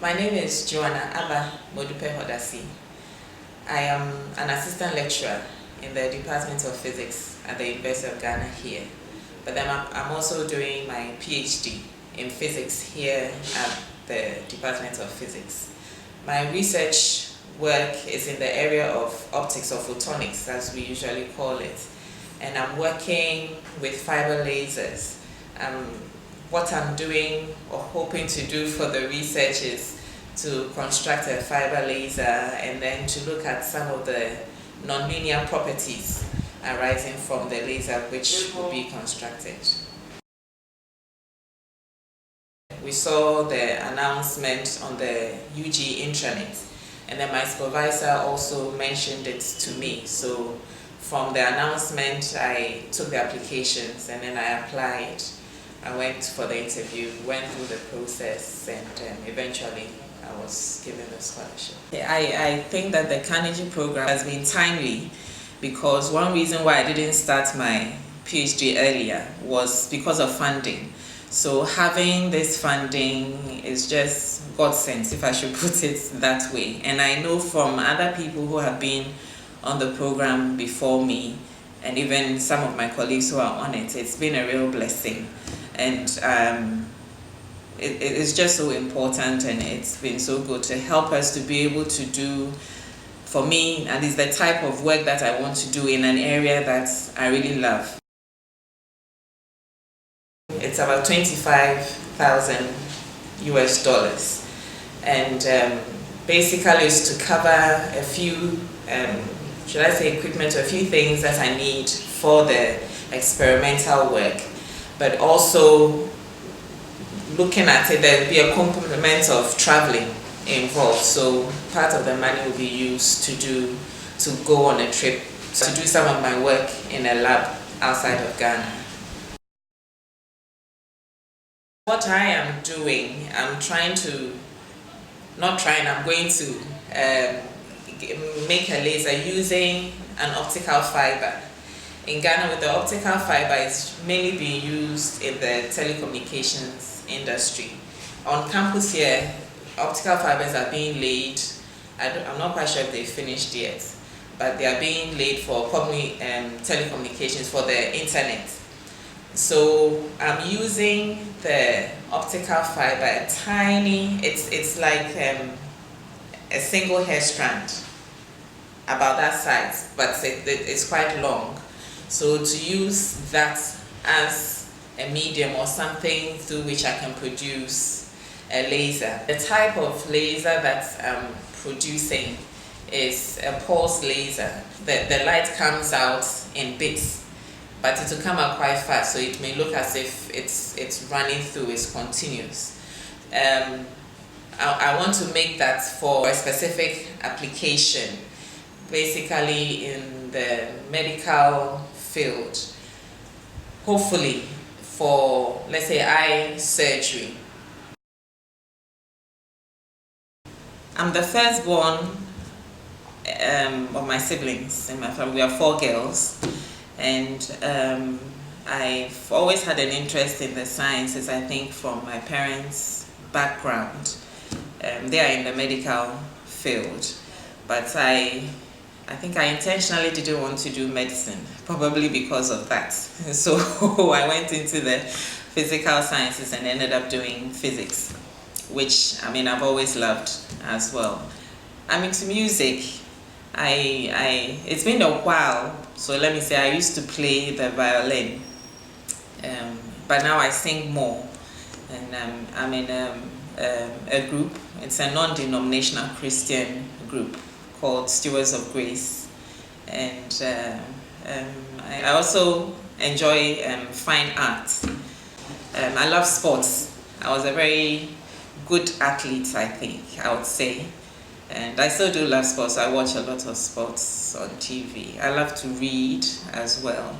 My name is Joanna Abba Modupe Hodasi. I am an assistant lecturer in the Department of Physics at the University of Ghana here. But then I'm also doing my PhD in physics here at the Department of Physics. My research work is in the area of optics or photonics, as we usually call it. And I'm working with fiber lasers. What I'm doing or hoping to do for the research is to construct a fiber laser and then to look at some of the nonlinear properties arising from the laser which will be constructed. We saw the announcement on the UG intranet, and then my supervisor also mentioned it to me. So from the announcement, I took the applications and then I applied. I went for the interview, went through the process, and eventually I was given the scholarship. I think that the Carnegie program has been timely because one reason why I didn't start my PhD earlier was because of funding. So having this funding is just godsend, if I should put it that way. And I know from other people who have been on the program before me, and even some of my colleagues who are on it, it's been a real blessing. And it is just so important, and it's been so good to help us to be able to do, for me, and it's the type of work that I want to do in an area that I really love. It's about $25,000 US, and basically it's to cover a few, should I say, equipment, a few things that I need for the experimental work, but also looking at it, there will be a component of traveling involved. So part of the money will be used to go on a trip to do some of my work in a lab outside of Ghana. What I am doing, I'm going to make a laser using an optical fiber. In Ghana, with the optical fiber, it's mainly being used in the telecommunications industry. On campus here, optical fibers are being laid. I'm not quite sure if they've finished yet, but they are being laid for probably telecommunications, for the internet. So I'm using the optical fiber, it's like a single hair strand, about that size, but it's quite long. So to use that as a medium or something through which I can produce a laser. The type of laser that I'm producing is a pulse laser. The light comes out in bits, but it will come out quite fast, so it may look as if it's running through, it's continuous. I want to make that for a specific application, basically in the medical field, hopefully for, let's say, eye surgery. I'm the firstborn of my siblings in my family. We are 4 girls, and I've always had an interest in the sciences, I think from my parents' background. They are in the medical field, but I think I intentionally didn't want to do medicine, probably because of that. So I went into the physical sciences and ended up doing physics, which, I mean, I've always loved as well. I'm into music. It's been a while, so let me say I used to play the violin, but now I sing more, and I'm in a group. It's a non-denominational Christian group called Stewards of Grace, and I also enjoy fine arts. I love sports. I was a very good athlete, I think, I would say, and I still do love sports. I watch a lot of sports on TV. I love to read as well.